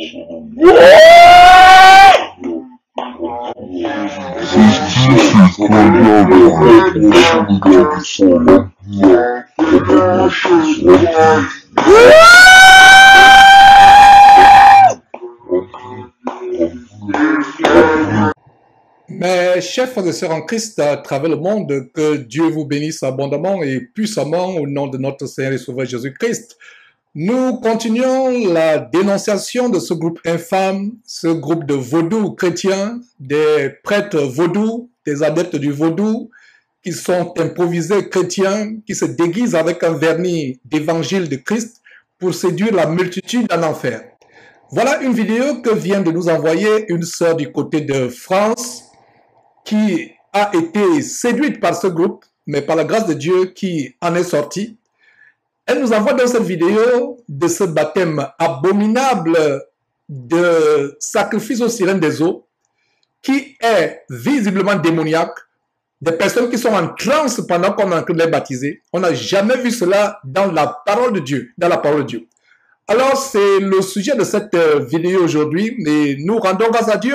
Mes chers frères et sœurs en Christ à travers le monde, que Dieu vous bénisse abondamment et puissamment au nom de notre Seigneur et Sauveur Jésus-Christ. Nous continuons la dénonciation de ce groupe infâme, ce groupe de vaudous chrétiens, des prêtres vaudous, des adeptes du vaudou, qui sont improvisés chrétiens, qui se déguisent avec un vernis d'évangile de Christ pour séduire la multitude en enfer. Voilà une vidéo que vient de nous envoyer une sœur du côté de France, qui a été séduite par ce groupe, mais par la grâce de Dieu qui en est sortie. Elle nous envoie dans cette vidéo de ce baptême abominable de sacrifice aux sirènes des eaux, qui est visiblement démoniaque, des personnes qui sont en transe pendant qu'on est en train de les baptiser. On n'a jamais vu cela dans la parole de Dieu, Alors, c'est le sujet de cette vidéo aujourd'hui, et nous rendons grâce à Dieu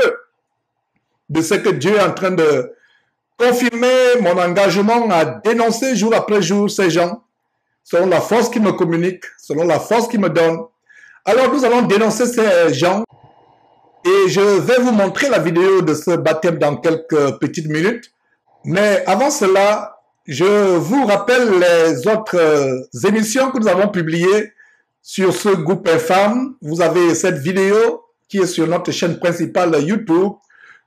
de ce que Dieu est en train de confirmer mon engagement à dénoncer jour après jour ces gens, selon la force qu'il me communique, selon la force qu'il me donne. Alors nous allons dénoncer ces gens et je vais vous montrer la vidéo de ce baptême dans quelques petites minutes. Mais avant cela, je vous rappelle les autres émissions que nous avons publiées sur ce groupe infâme. Vous avez cette vidéo qui est sur notre chaîne principale YouTube,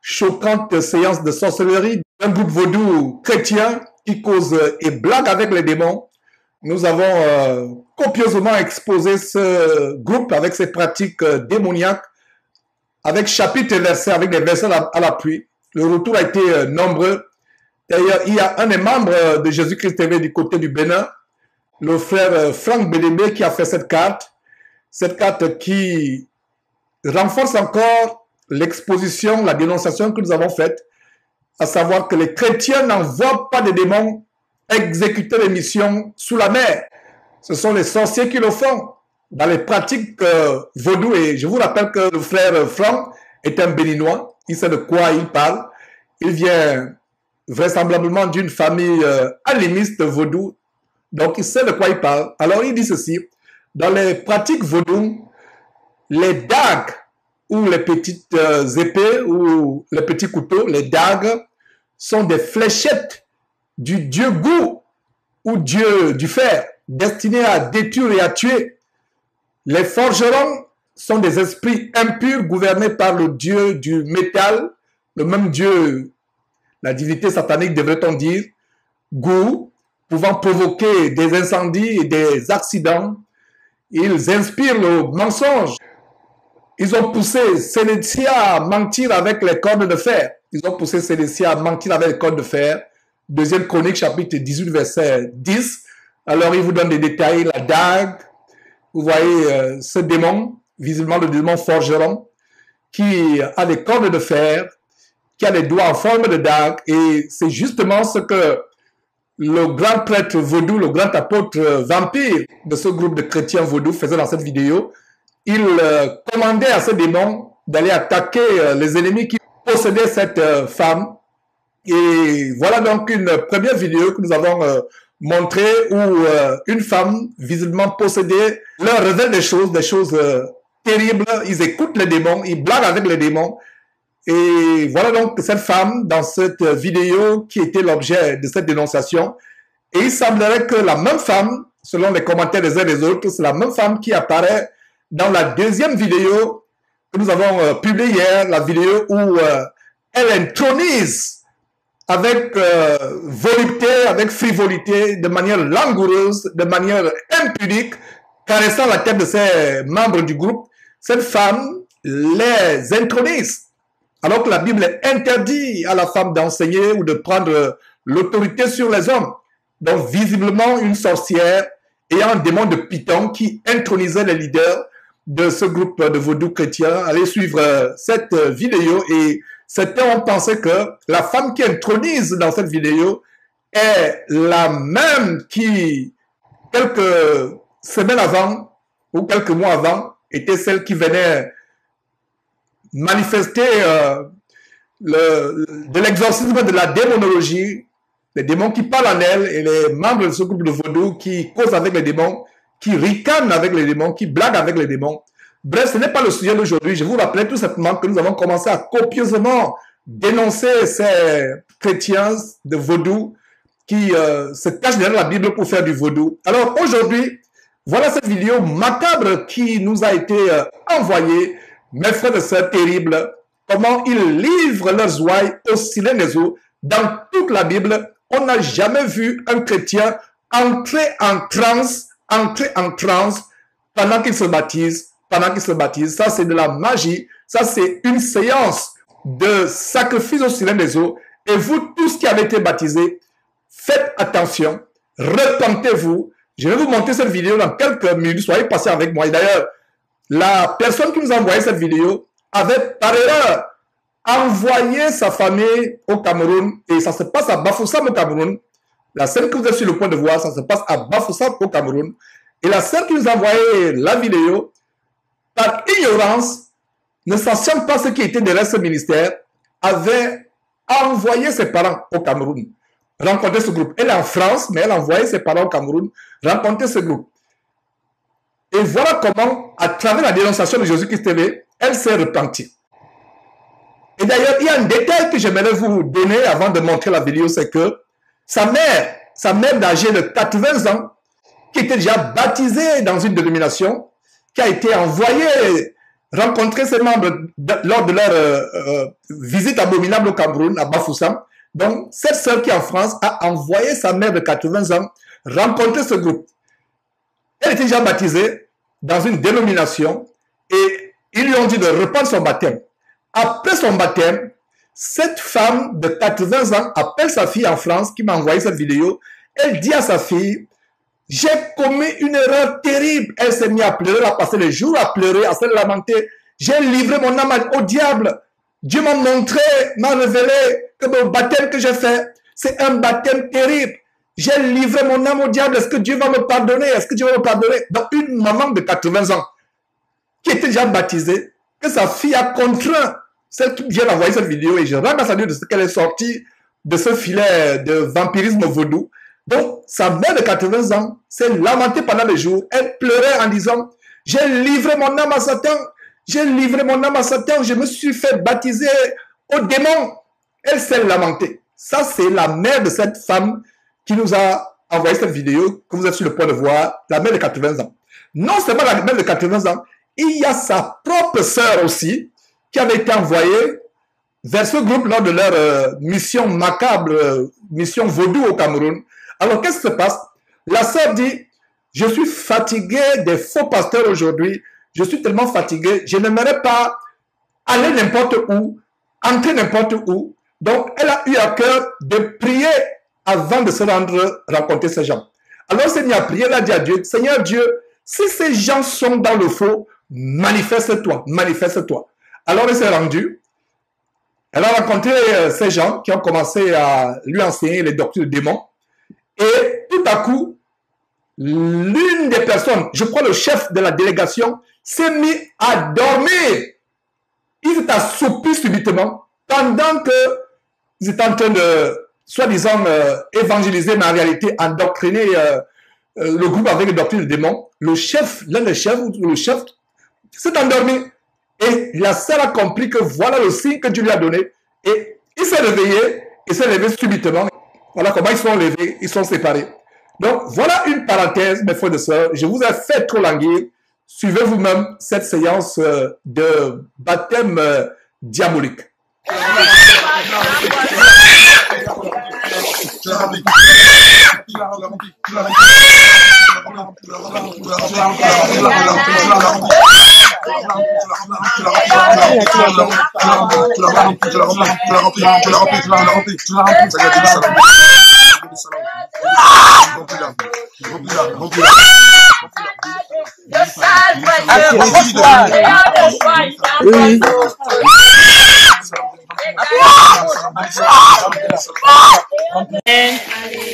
choquante séance de sorcellerie d'un groupe vaudou chrétien qui cause et blague avec les démons. Nous avons copieusement exposé ce groupe avec ses pratiques démoniaques, avec chapitres et versets, avec des versets à l'appui. Le retour a été nombreux. D'ailleurs, il y a un des membres de Jésus-Christ TV du côté du Bénin, le frère Franck Bédébé, qui a fait cette carte qui renforce encore l'exposition, la dénonciation que nous avons faite, à savoir que les chrétiens n'envoient pas de démons exécuter les missions sous la mer. Ce sont les sorciers qui le font dans les pratiques vaudou. Et je vous rappelle que le frère Franck est un béninois, il sait de quoi il parle. Il vient vraisemblablement d'une famille animiste vaudou, donc il sait de quoi il parle. Alors il dit ceci: dans les pratiques vaudou, les dagues ou les petites épées ou les petits couteaux, les dagues, sont des fléchettes du dieu Gou ou dieu du fer, destinées à détruire et à tuer. Les forgerons sont des esprits impurs gouvernés par le dieu du métal, le même dieu, la divinité satanique devrait-on dire, Gou, pouvant provoquer des incendies et des accidents. Ils inspirent le mensonge. Ils ont poussé Sénécia à mentir avec les cordes de fer. Deuxième Chronique, chapitre 18, verset 10. Alors, il vous donne des détails. La dague, vous voyez ce démon, visiblement le démon forgeron, qui a des cordes de fer, qui a des doigts en forme de dague. Et c'est justement ce que le grand prêtre vaudou, le grand apôtre vampire de ce groupe de chrétiens vaudou faisait dans cette vidéo. Il commandait à ce démon d'aller attaquer les ennemis qui possédaient cette femme. Et voilà donc une première vidéo que nous avons montrée où une femme visiblement possédée leur révèle des choses terribles. Ils écoutent les démons, ils blaguent avec les démons. Et voilà donc cette femme dans cette vidéo qui était l'objet de cette dénonciation. Et il semblerait que la même femme, selon les commentaires des uns et des autres, c'est la même femme qui apparaît dans la deuxième vidéo que nous avons publiée hier, la vidéo où elle intronise avec volupté, avec frivolité, de manière langoureuse, de manière impudique, caressant la tête de ses membres du groupe. Cette femme les intronise. Alors que la Bible interdit à la femme d'enseigner ou de prendre l'autorité sur les hommes. Donc visiblement une sorcière ayant un démon de Python qui intronisait les leaders de ce groupe de vaudou chrétiens. Allez suivre cette vidéo et certains ont pensé que la femme qui intronise dans cette vidéo est la même qui, quelques semaines avant ou quelques mois avant, était celle qui venait manifester de l'exorcisme de la démonologie, les démons qui parlent en elle et les membres de ce groupe de vaudou qui causent avec les démons, qui ricanent avec les démons, qui blaguent avec les démons. Bref, ce n'est pas le sujet d'aujourd'hui. Je vous rappelle tout simplement que nous avons commencé à copieusement dénoncer ces chrétiens de vaudou qui se cachent derrière la Bible pour faire du vaudou. Alors aujourd'hui, voilà cette vidéo macabre qui nous a été envoyée. Mes frères et sœurs terribles, comment ils livrent leurs ouailles aussi l'un des autres. Dans toute la Bible, on n'a jamais vu un chrétien entrer en transe pendant qu'il se baptise. Ça, c'est de la magie. Ça, c'est une séance de sacrifice au silence des eaux. Et vous, tous qui avez été baptisés, faites attention, repentez-vous. Je vais vous montrer cette vidéo dans quelques minutes. Soyez patient avec moi. Et d'ailleurs, la personne qui nous a envoyé cette vidéo avait par erreur envoyé sa famille au Cameroun. Et ça se passe à Bafoussam au Cameroun. La scène que vous êtes sur le point de voir, ça se passe à Bafoussam au Cameroun. Et la scène qui nous a envoyé la vidéo, par ignorance, ne sachant pas ce qui était derrière ce ministère, avait envoyé ses parents au Cameroun rencontrer ce groupe. Elle est en France, mais elle a envoyé ses parents au Cameroun rencontrer ce groupe. Et voilà comment, à travers la dénonciation de Jésus-Christ TV, elle s'est repentie. Et d'ailleurs, il y a un détail que j'aimerais vous donner avant de montrer la vidéo, c'est que sa mère d'âge de 80 ans, qui était déjà baptisée dans une dénomination, qui a été envoyée rencontrer ses membres lors de leur visite abominable au Cameroun, à Bafoussam. Donc, cette sœur qui est en France a envoyé sa mère de 80 ans rencontrer ce groupe. Elle était déjà baptisée dans une dénomination et ils lui ont dit de reprendre son baptême. Après son baptême, cette femme de 80 ans appelle sa fille en France qui m'a envoyé cette vidéo. Elle dit à sa fille: j'ai commis une erreur terrible. Elle s'est mise à pleurer, elle a passé les jours à pleurer, à se lamenter. J'ai livré mon âme au diable. Dieu m'a montré, m'a révélé que le baptême que j'ai fait, c'est un baptême terrible. J'ai livré mon âme au diable. Est-ce que Dieu va me pardonner? Est-ce que Dieu va me pardonner? Donc, une maman de 80 ans qui était déjà baptisée, que sa fille a contraint, celle qui vient d'envoyer cette vidéo, et je rends grâce à Dieu de ce qu'elle est sortie de ce filet de vampirisme vaudou. Donc, sa mère de 80 ans s'est lamentée pendant les jours. Elle pleurait en disant: j'ai livré mon âme à Satan. J'ai livré mon âme à Satan. Je me suis fait baptiser au démon. Elle s'est lamentée. Ça, c'est la mère de cette femme qui nous a envoyé cette vidéo que vous êtes sur le point de voir. La mère de 80 ans. Non seulement la mère de 80 ans, il y a sa propre sœur aussi qui avait été envoyée vers ce groupe lors de leur mission macabre, mission vaudou au Cameroun. Alors, qu'est-ce qui se passe? La sœur dit: je suis fatiguée des faux pasteurs aujourd'hui. Je suis tellement fatiguée. Je n'aimerais pas aller n'importe où, entrer n'importe où. Donc, elle a eu à cœur de prier avant de se rendre rencontrer ces gens. Alors, elle s'est mise à prier. Elle a dit à Dieu: Seigneur Dieu, si ces gens sont dans le faux, manifeste-toi, manifeste-toi. Alors, elle s'est rendue. Elle a rencontré ces gens qui ont commencé à lui enseigner les doctrines de démons. Et tout à coup, l'une des personnes, je crois le chef de la délégation, s'est mis à dormir. Il s'est assoupi subitement pendant qu'ils étaient en train de, soi-disant, évangéliser, mais en réalité endoctriner le groupe avec les doctrines de démons. Le chef, l'un des chefs, le chef, s'est endormi. Et la sœur a compris que voilà le signe que Dieu lui a donné. Et il s'est réveillé, il s'est réveillé subitement. Voilà comment ils sont levés, ils sont séparés. Donc, voilà une parenthèse, mes frères et sœurs. Je vous ai fait trop languir. Suivez vous-même cette séance de baptême diabolique.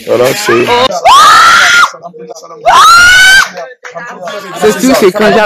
Voilà, c'est... C'est sûr, c'est quand j'ai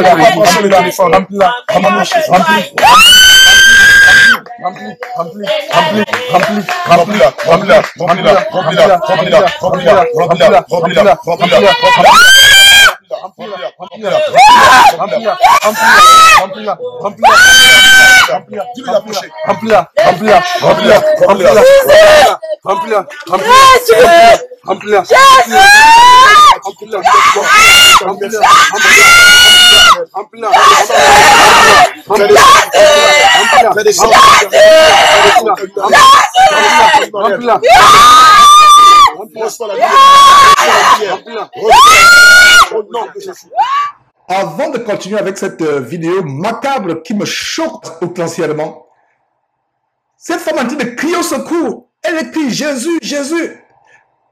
Avant de continuer avec cette vidéo macabre qui me choque outrancièrement, cette femme est en train de crier au secours. Elle crie Jésus, Jésus.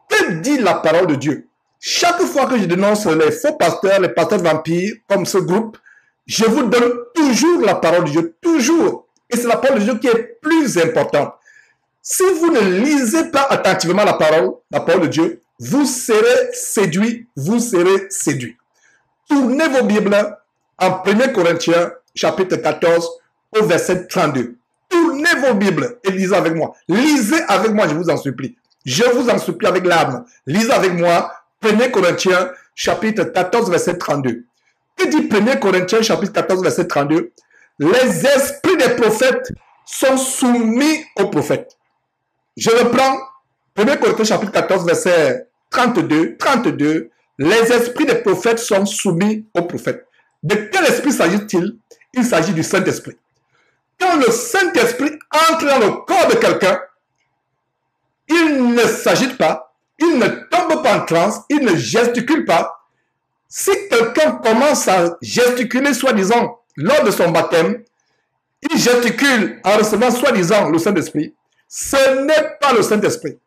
Que dit la parole de Dieu? Chaque fois que je dénonce les faux pasteurs, les pasteurs vampires, comme ce groupe, je vous donne toujours la parole de Dieu, toujours. Et c'est la parole de Dieu qui est plus importante. Si vous ne lisez pas attentivement la parole de Dieu, vous serez séduit, vous serez séduit. Tournez vos Bibles en 1 Corinthiens, chapitre 14, au verset 32. Tournez vos Bibles et lisez avec moi. Lisez avec moi, je vous en supplie. Je vous en supplie avec l'âme. Lisez avec moi 1 Corinthiens, chapitre 14, verset 32. Que dit 1 Corinthiens, chapitre 14, verset 32? Les esprits des prophètes sont soumis aux prophètes. Je reprends 1 Corinthiens, chapitre 14, verset 32. Les esprits des prophètes sont soumis aux prophètes. De quel esprit s'agit-il? Il s'agit du Saint-Esprit. Quand le Saint-Esprit entre dans le corps de quelqu'un, il ne s'agite pas, il ne tombe pas en transe, il ne gesticule pas. Si quelqu'un commence à gesticuler, soi-disant, lors de son baptême, il gesticule en recevant, soi-disant, le Saint-Esprit, ce n'est pas le Saint-Esprit.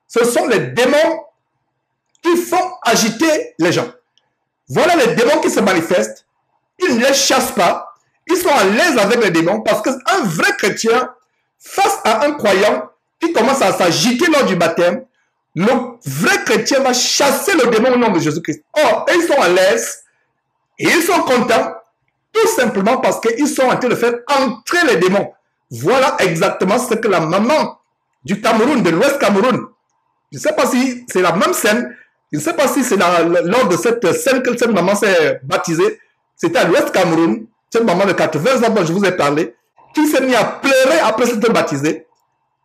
Ce sont les démons qui font agiter les gens. Voilà les démons qui se manifestent. Ils ne les chassent pas. Ils sont à l'aise avec les démons parce qu'un vrai chrétien, face à un croyant qui commence à s'agiter lors du baptême, le vrai chrétien va chasser le démon au nom de Jésus-Christ. Or, ils sont à l'aise et ils sont contents tout simplement parce qu'ils sont en train de faire entrer les démons. Voilà exactement ce que la maman du Cameroun, de l'Ouest Cameroun, je ne sais pas si c'est la même scène, je ne sais pas si c'est lors de cette scène que cette maman s'est baptisée, c'était à l'Ouest Cameroun, cette maman de 80 ans dont je vous ai parlé, qui s'est mis à pleurer après s'être baptisée.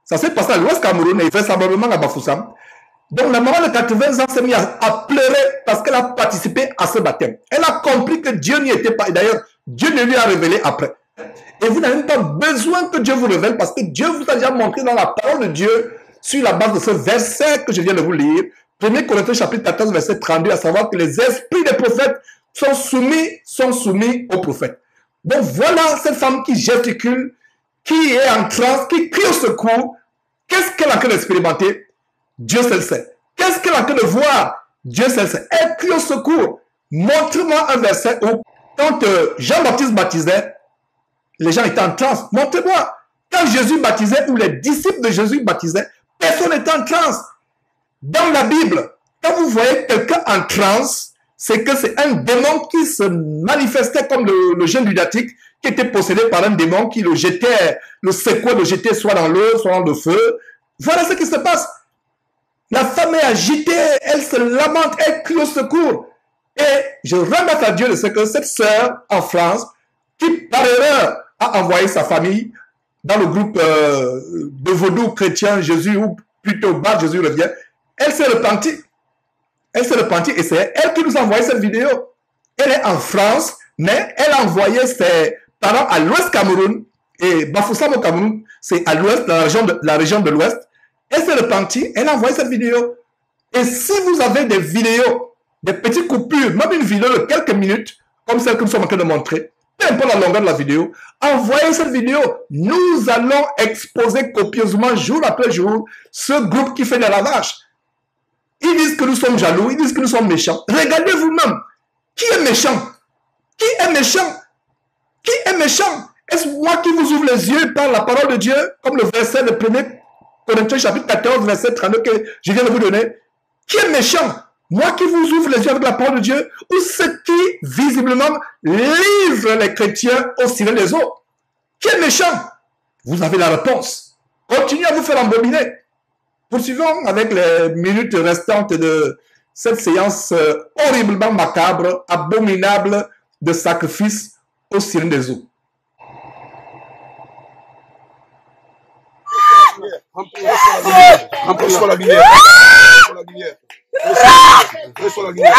Ça s'est passé à l'Ouest Cameroun et vraisemblablement à Bafoussam. Donc la maman de 80 ans s'est mise à pleurer parce qu'elle a participé à ce baptême. Elle a compris que Dieu n'y était pas. Et d'ailleurs, Dieu ne lui a révélé après. Et vous n'avez pas besoin que Dieu vous révèle parce que Dieu vous a déjà montré dans la parole de Dieu sur la base de ce verset que je viens de vous lire. 1 Corinthiens chapitre 14 verset 32, à savoir que les esprits des prophètes sont soumis aux prophètes. Donc voilà cette femme qui gesticule, qui est en transe, qui crie au secours. Qu'est-ce qu'elle a en train d'expérimenter? Dieu seul sait. Qu'est-ce qu'elle a en train de voir? Dieu seul sait. Elle crie au secours. Montre-moi un verset où, quand Jean-Baptiste baptisait, les gens étaient en transe. Montrez-moi. Quand Jésus baptisait, ou les disciples de Jésus baptisaient, personne n'était en transe. Dans la Bible, quand vous voyez quelqu'un en transe, c'est que c'est un démon qui se manifestait comme le jeune lunatique qui était possédé par un démon qui le jetait, le secouait, le jetait soit dans l'eau, soit dans le feu. Voilà ce qui se passe. La femme est agitée, elle se lamente, elle crie au secours. Et je remercie à Dieu de ce que cette sœur en France, qui par erreur a envoyé sa famille dans le groupe de vaudou chrétien Jésus, ou plutôt bas Jésus revient, elle s'est repentie. Elle s'est repentie et c'est elle qui nous a envoyé cette vidéo. Elle est en France, mais elle a envoyé ses parents à l'Ouest Cameroun. Et Bafoussam au Cameroun, c'est à l'Ouest, la région de l'Ouest. Elle s'est repentie, elle a envoyé cette vidéo. Et si vous avez des vidéos, des petites coupures, même une vidéo de quelques minutes, comme celle que nous sommes en train de montrer, peu importe la longueur de la vidéo, envoyez cette vidéo. Nous allons exposer copieusement, jour après jour, ce groupe qui fait des lavages. Ils disent que nous sommes jaloux, ils disent que nous sommes méchants. Regardez vous-même. Qui est méchant? Qui est méchant? Qui est méchant? Est-ce moi qui vous ouvre les yeux par la parole de Dieu, comme le verset de 1 Corinthiens chapitre 14, verset 32 que je viens de vous donner? Qui est méchant? Moi qui vous ouvre les yeux avec la parole de Dieu, ou ceux qui, visiblement, livrent les chrétiens au ciel des eaux? Qui est méchant? Vous avez la réponse. Continuez à vous faire embobiner. Poursuivons avec les minutes restantes de cette séance horriblement macabre, abominable de sacrifice au ciel des eaux. Reçois la lumière. Reçois la lumière.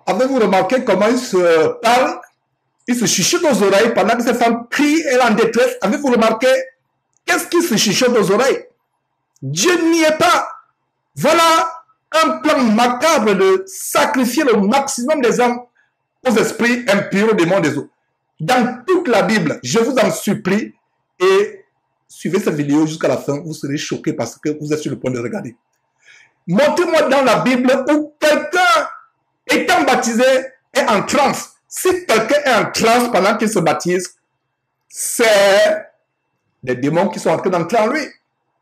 Avez-vous remarqué comment il se parle? Il se chuchote aux oreilles pendant que cette femme crie, elle est en détresse. Avez-vous remarqué? Qu'est-ce qui se chuchote aux oreilles? Dieu n'y est pas. Voilà un plan macabre de sacrifier le maximum des hommes aux esprits impurs, aux démons des eaux. Dans toute la Bible, je vous en supplie, et suivez cette vidéo jusqu'à la fin, vous serez choqués parce que vous êtes sur le point de regarder. Montrez-moi dans la Bible où quelqu'un étant baptisé est en transe. Si quelqu'un est en transe pendant qu'il se baptise, c'est les démons qui sont entrés d'entrer en lui.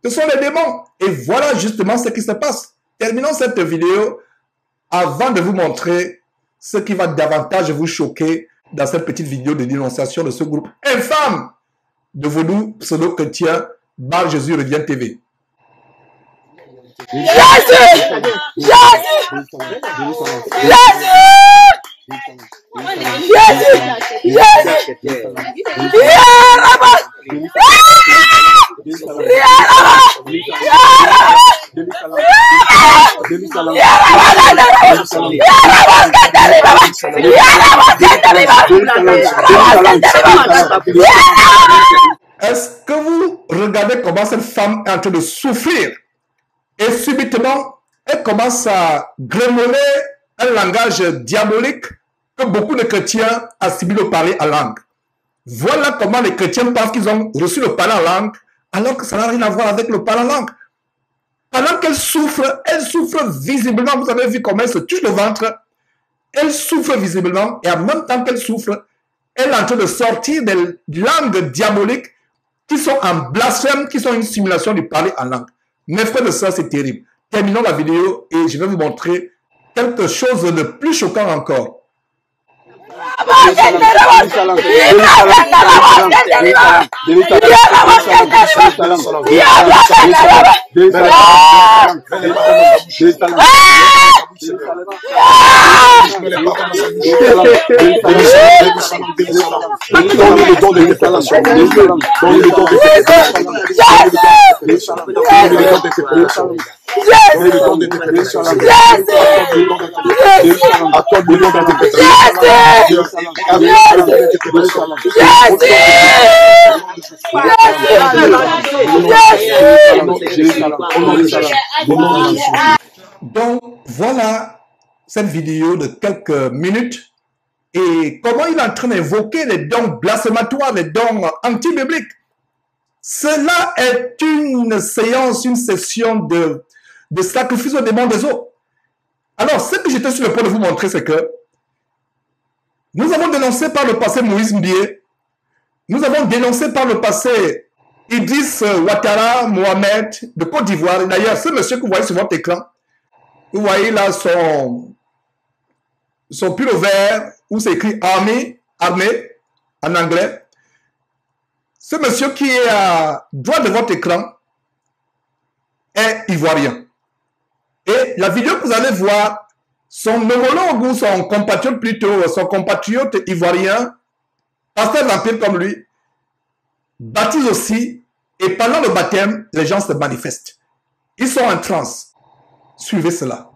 Ce sont les démons. Et voilà justement ce qui se passe. Terminons cette vidéo avant de vous montrer ce qui va davantage vous choquer dans cette petite vidéo de dénonciation de ce groupe infâme de vaudou pseudo-chrétiens Bar Jésus revient TV. Est-ce que vous regardez comment cette femme est en train de souffrir et subitement elle commence à grommeler un langage diabolique que beaucoup de chrétiens assimilent au parler en langue. Voilà comment les chrétiens pensent qu'ils ont reçu le parler en langue alors que ça n'a rien à voir avec le parler en langue. Pendant qu'elle souffre visiblement. Vous avez vu comment elle se touche le ventre. Elle souffre visiblement et en même temps qu'elle souffre, elle est en train de sortir des langues diaboliques qui sont en blasphème, qui sont une simulation du parler en langue. Mes frères de ça, c'est terrible. Terminons la vidéo et je vais vous montrer quelque chose de plus choquant encore. Donc voilà cette vidéo de quelques minutes et comment il est en train d'évoquer les dons blasphématoires, les dons anti-bibliques. Cela est une séance, une session de sacrifice aux démons des eaux. Alors, ce que j'étais sur le point de vous montrer, c'est que nous avons dénoncé par le passé Moïse Mbié, nous avons dénoncé par le passé Idriss Ouattara Mohamed de Côte d'Ivoire. D'ailleurs, ce monsieur que vous voyez sur votre écran, vous voyez là son pull vert où c'est écrit armée en anglais. Ce monsieur qui est à droite de votre écran est ivoirien. Et la vidéo que vous allez voir, son homologue ou son compatriote plutôt, son compatriote ivoirien, pasteur vampire comme lui, baptise aussi, et pendant le baptême, les gens se manifestent. Ils sont en transe. Suivez cela.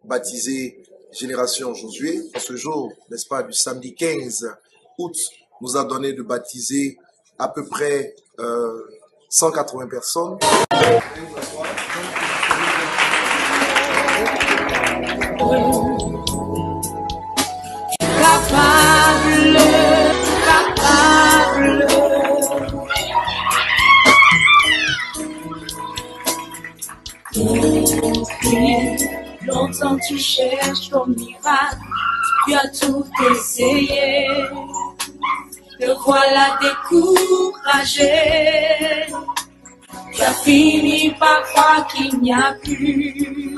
Baptisé Génération Josué, en ce jour, n'est-ce pas, du samedi 15 août, nous a donné de baptiser à peu près 180 personnes. Capable, capable. Longtemps tu cherches ton miracle, tu as tout essayé, te voilà découragé, tu as fini par croire qu'il n'y a plus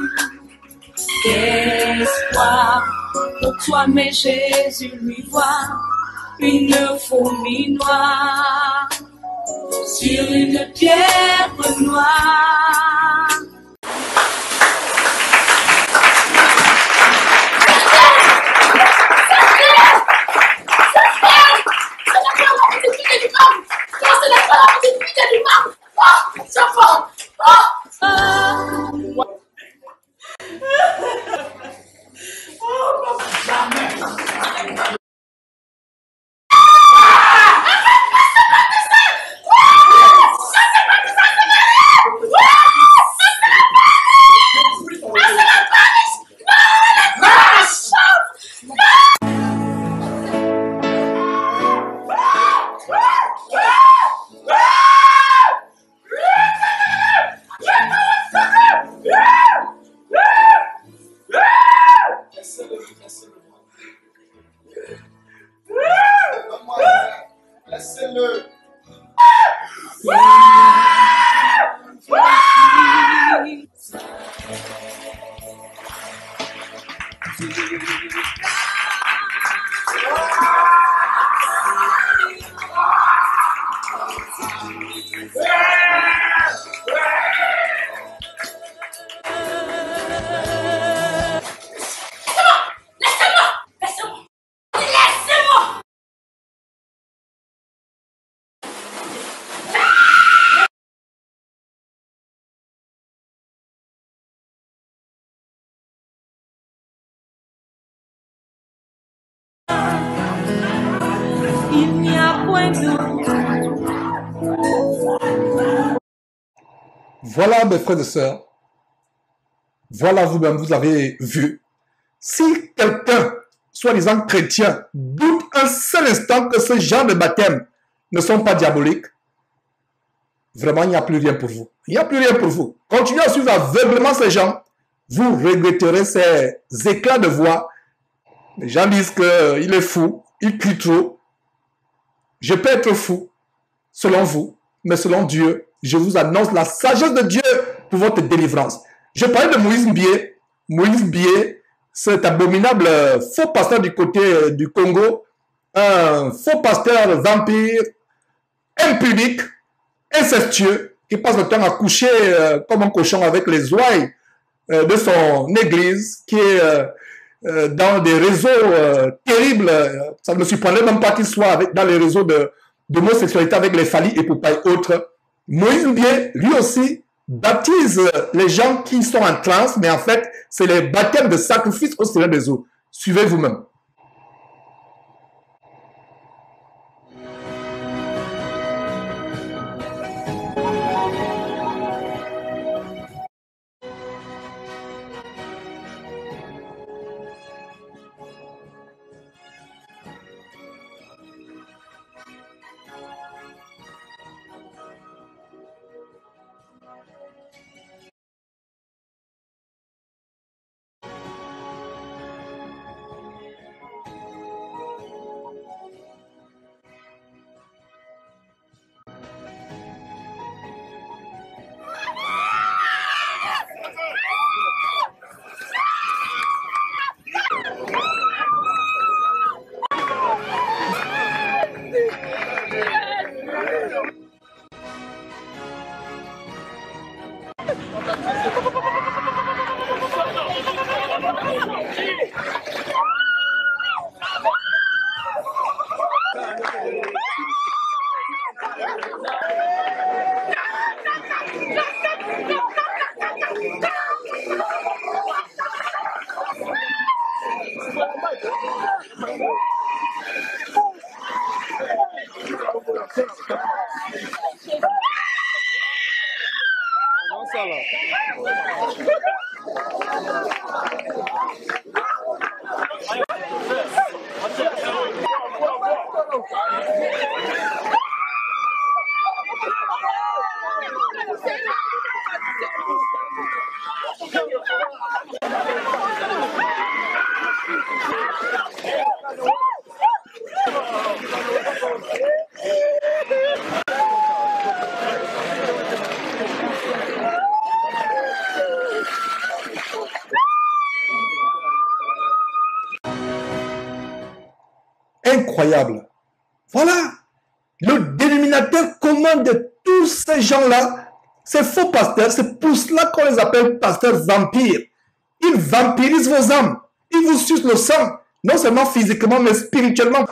d'espoir pour toi, mais Jésus lui voit une fourmi noire sur une pierre noire. Laissez-le. Il n'y a point de... Voilà, mes frères et sœurs, voilà vous-même, vous avez vu. Si quelqu'un, soi-disant chrétien, doute un seul instant que ce genre de baptême ne sont pas diaboliques, vraiment, il n'y a plus rien pour vous. Il n'y a plus rien pour vous. Continuez à suivre aveuglement ces gens. Vous regretterez ces éclats de voix. Les gens disent qu'il est fou, il crie trop. Je peux être fou, selon vous, mais selon Dieu, je vous annonce la sagesse de Dieu pour votre délivrance. Je parlais de Moïse Mbié. Moïse Mbié, cet abominable faux pasteur du côté du Congo, un faux pasteur vampire, impudique, incestueux, qui passe le temps à coucher comme un cochon avec les ouailles de son église, qui est dans des réseaux terribles. Ça ne me surprendrait même pas qu'il soit dans les réseaux d'homosexualité avec les Fali et Poupaï et autres. Moïse Mbié, lui aussi, baptise les gens qui sont en transe, mais en fait, c'est les baptêmes de sacrifice au Seigneur des eaux. Suivez vous-même. Incroyable. Voilà. Le dénominateur commun de tous ces gens-là, ces faux pasteurs, c'est pour cela qu'on les appelle pasteurs vampires. Ils vampirisent vos âmes. Ils vous sucent le sang, non seulement physiquement, mais spirituellement.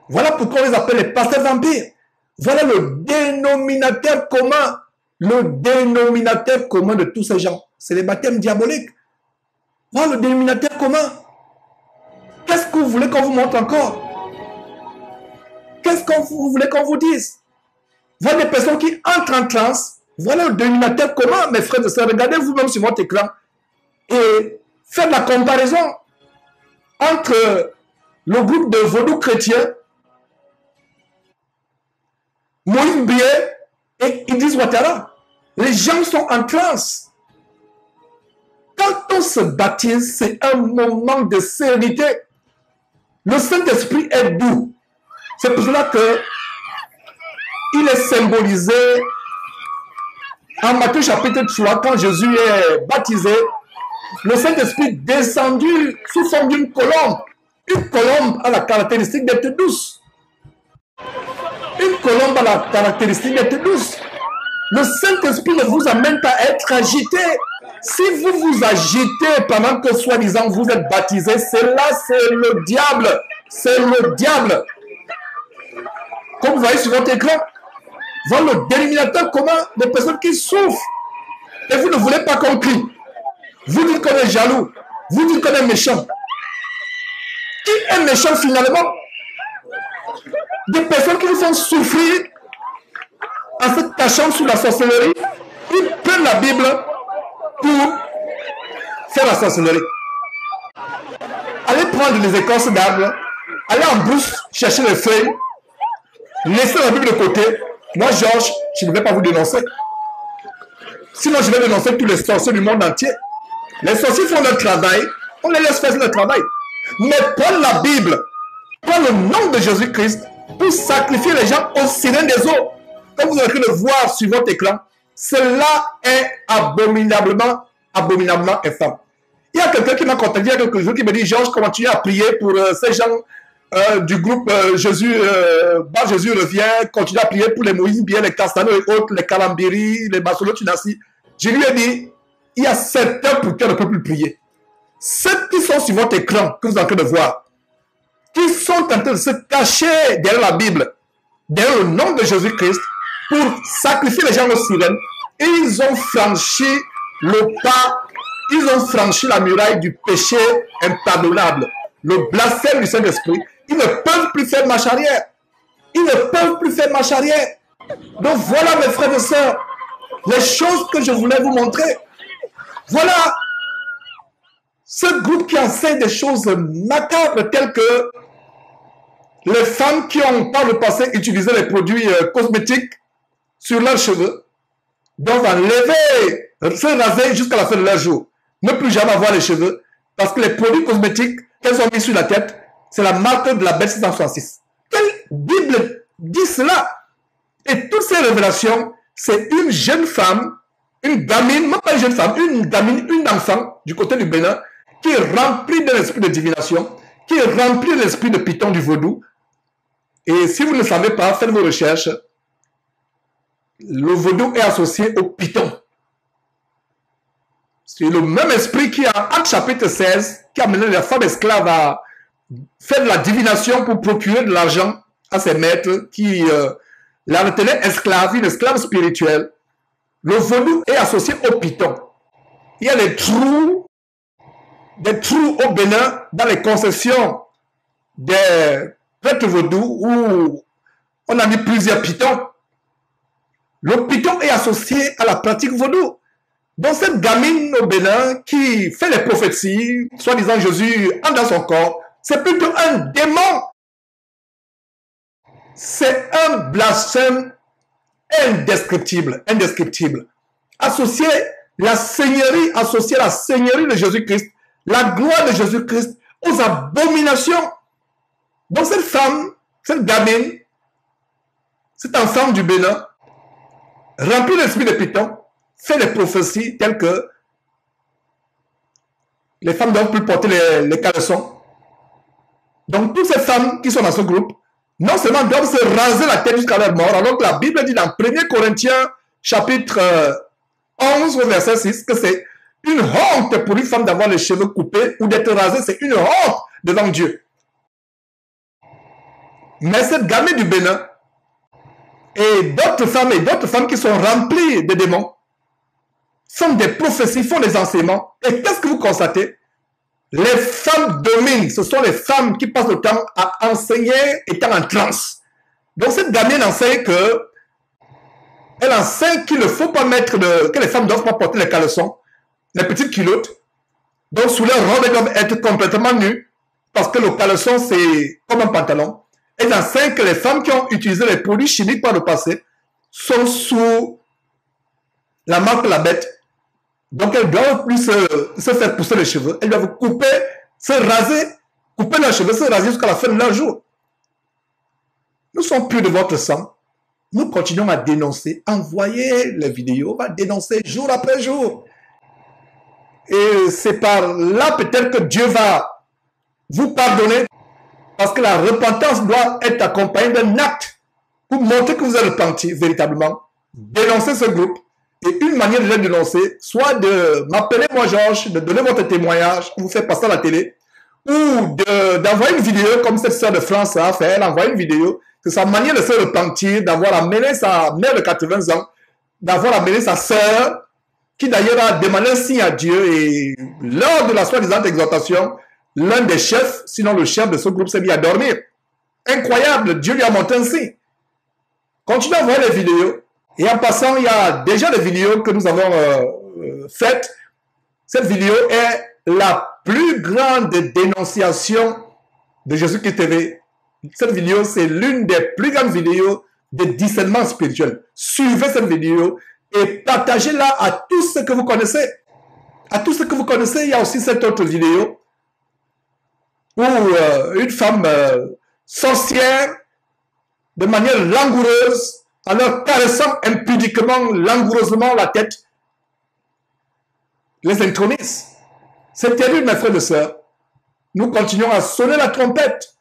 Voilà pourquoi on les appelle les pasteurs vampires. Voilà le dénominateur commun. Le dénominateur commun de tous ces gens. C'est les baptêmes diaboliques. Voilà le dénominateur commun. Qu'est-ce que vous voulez qu'on vous montre encore? Qu'est-ce que vous voulez qu'on vous dise? Voilà des personnes qui entrent en transe. Voilà le dénominateur commun, mes frères et sœurs. Regardez vous-même sur votre écran et faites la comparaison entre le groupe de vaudou chrétiens, Moïse Bié et Idriss Ouattara. Les gens sont en transe. Quand on se baptise, c'est un moment de sérénité. Le Saint-Esprit est doux. C'est pour cela que il est symbolisé en Matthieu chapitre 3, quand Jésus est baptisé, le Saint-Esprit descendu sous forme d'une colombe. Une colombe a la caractéristique d'être douce. Une colombe a la caractéristique d'être douce. Le Saint-Esprit ne vous amène pas à être agité. Si vous vous agitez pendant que soi-disant vous êtes baptisé, c'est le diable. C'est le diable. Comme vous voyez sur votre écran, voilà le dénominateur commun des personnes qui souffrent. Et vous ne voulez pas qu'on crie. Vous dites qu'on est jaloux. Vous dites qu'on est méchant. Qui est méchant finalement? Des personnes qui nous font souffrir en se cachant sous la sorcellerie. Ils prennent la Bible pour faire la sorcellerie. Allez prendre les écorces d'arbres, allez en brousse chercher les feuilles, laissez la Bible de côté. Moi, Georges, je ne vais pas vous dénoncer. Sinon, je vais dénoncer tous les sorciers du monde entier. Les sorciers font leur travail, on les laisse faire leur travail. Mais prendre la Bible, prendre le nom de Jésus-Christ pour sacrifier les gens aux sirènes des eaux, comme vous avez pu le voir sur votre écran, cela est abominablement infâme. Il y a quelqu'un qui m'a contacté il y a quelques jours qui me dit: Georges, comment tu as prié pour ces gens du groupe Jésus revient, continue à prier pour les Moïse Bié, les Castano et autres, les Kalambiri, les Basolo Tunasi. Je lui ai dit: il y a certains pour qui on ne peut plus prier. Ceux qui sont sur votre écran, que vous êtes en train de voir, qui sont en train de se cacher derrière la Bible, derrière le nom de Jésus-Christ, pour sacrifier les gens aux sirènes, et ils ont franchi le pas, ils ont franchi la muraille du péché impardonnable, le blasphème du Saint-Esprit. Ils ne peuvent plus faire marche arrière. Ils ne peuvent plus faire marche arrière. Donc voilà, mes frères et sœurs, les choses que je voulais vous montrer. Voilà ce groupe qui enseigne des choses macabres telles que les femmes qui ont par le passé utilisé les produits cosmétiques sur leurs cheveux doivent enlever, se raser jusqu'à la fin de leur jour. Ne plus jamais avoir les cheveux parce que les produits cosmétiques qu'elles ont mis sur la tête, c'est la marque de la bête 666. Quelle Bible dit cela? Et toutes ces révélations, c'est une jeune femme, une gamine, même pas une jeune femme, une gamine, une enfant du côté du Bénin, qui est remplie de l'esprit de divination, qui est remplie de l'esprit de Python du vaudou. Et si vous ne savez pas, faites vos recherches. Le vaudou est associé au Python. C'est le même esprit qui, en Actes chapitre 16, qui a mené la femme esclave à faire de la divination pour procurer de l'argent à ses maîtres qui la retenaient esclave, une esclave spirituelle. Le vaudou est associé au Python. Il y a des trous au Bénin dans les concessions des prêtres vaudous où on a mis plusieurs pythons. Le python est associé à la pratique vaudou. Donc cette gamine au Bénin qui fait les prophéties, soi-disant Jésus entre dans son corps, c'est plutôt un démon. C'est un blasphème indescriptible, indescriptible. Associer la seigneurie de Jésus-Christ, la gloire de Jésus-Christ aux abominations. Donc cette femme, cette gamine, cet enfant du Bénin, rempli de l'esprit de Python, fait des prophéties telles que les femmes doivent plus porter les caleçons. Donc toutes ces femmes qui sont dans ce groupe, non seulement doivent se raser la tête jusqu'à leur mort, alors que la Bible dit dans 1 Corinthiens chapitre 11 verset 6 que c'est une honte pour une femme d'avoir les cheveux coupés ou d'être rasée, c'est une honte devant Dieu. Mais cette gamine du Bénin et d'autres femmes qui sont remplies de démons font des prophéties, font des enseignements. Et qu'est-ce que vous constatez? Les femmes dominent. Ce sont les femmes qui passent le temps à enseigner étant en transe. Donc cette gamine enseigne que elle enseigne qu'il ne faut pas que les femmes ne doivent pas porter les caleçons, les petites culottes. Donc sous leur robe, elles doivent être complètement nues parce que le caleçon c'est comme un pantalon. Elle enseigne que les femmes qui ont utilisé les produits chimiques par le passé sont sous la marque de la bête. Donc elles doivent plus se faire pousser les cheveux. Elles doivent couper, se raser, couper leurs cheveux, se raser jusqu'à la fin de leur jour. Nous sommes plus de votre sang. Nous continuons à dénoncer. Envoyez les vidéos, on va dénoncer jour après jour. Et c'est par là peut-être que Dieu va vous pardonner. Parce que la repentance doit être accompagnée d'un acte pour montrer que vous êtes repenti véritablement. Dénoncer ce groupe. Et une manière de les dénoncer, soit de m'appeler moi Georges, de donner votre témoignage, vous faites passer à la télé, ou d'envoyer une vidéo comme cette sœur de France a fait, elle envoie une vidéo, c'est sa manière de se repentir, d'avoir amené sa mère de 80 ans, d'avoir amené sa sœur, qui d'ailleurs a demandé un signe à Dieu, et lors de la soi-disant exhortation, l'un des chefs, sinon le chef de ce groupe, s'est mis à dormir. Incroyable, Dieu lui a montré un signe. Continuez à voir les vidéos. Et en passant, il y a déjà des vidéos que nous avons faites. Cette vidéo est la plus grande dénonciation de Jésus-Christ TV. Cette vidéo, c'est l'une des plus grandes vidéos de discernement spirituel. Suivez cette vidéo et partagez-la à tous ceux que vous connaissez. À tous ceux que vous connaissez, il y a aussi cette autre vidéo où une femme sorcière, de manière langoureuse, en leur caressant impudiquement, langoureusement la tête, les intronise. C'est terrible, mes frères et sœurs. Nous continuons à sonner la trompette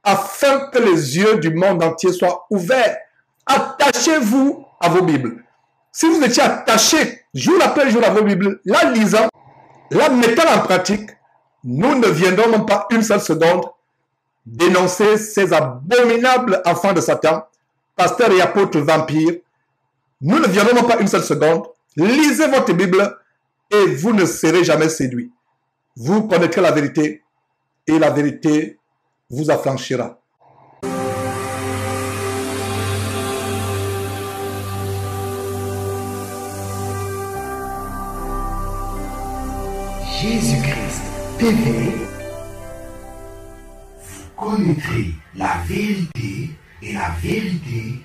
afin que les yeux du monde entier soient ouverts. Attachez-vous à vos Bibles. Si vous étiez attachés jour après jour à vos Bibles, la lisant, la mettant en pratique, nous ne viendrons même pas une seule seconde dénoncer ces abominables enfants de Satan, pasteurs et apôtres vampires. Nous ne viendrons même pas une seule seconde. Lisez votre Bible et vous ne serez jamais séduits. Vous connaîtrez la vérité et la vérité vous affranchira. Jésus-Christ TV, vous connaîtrez la vérité et la vérité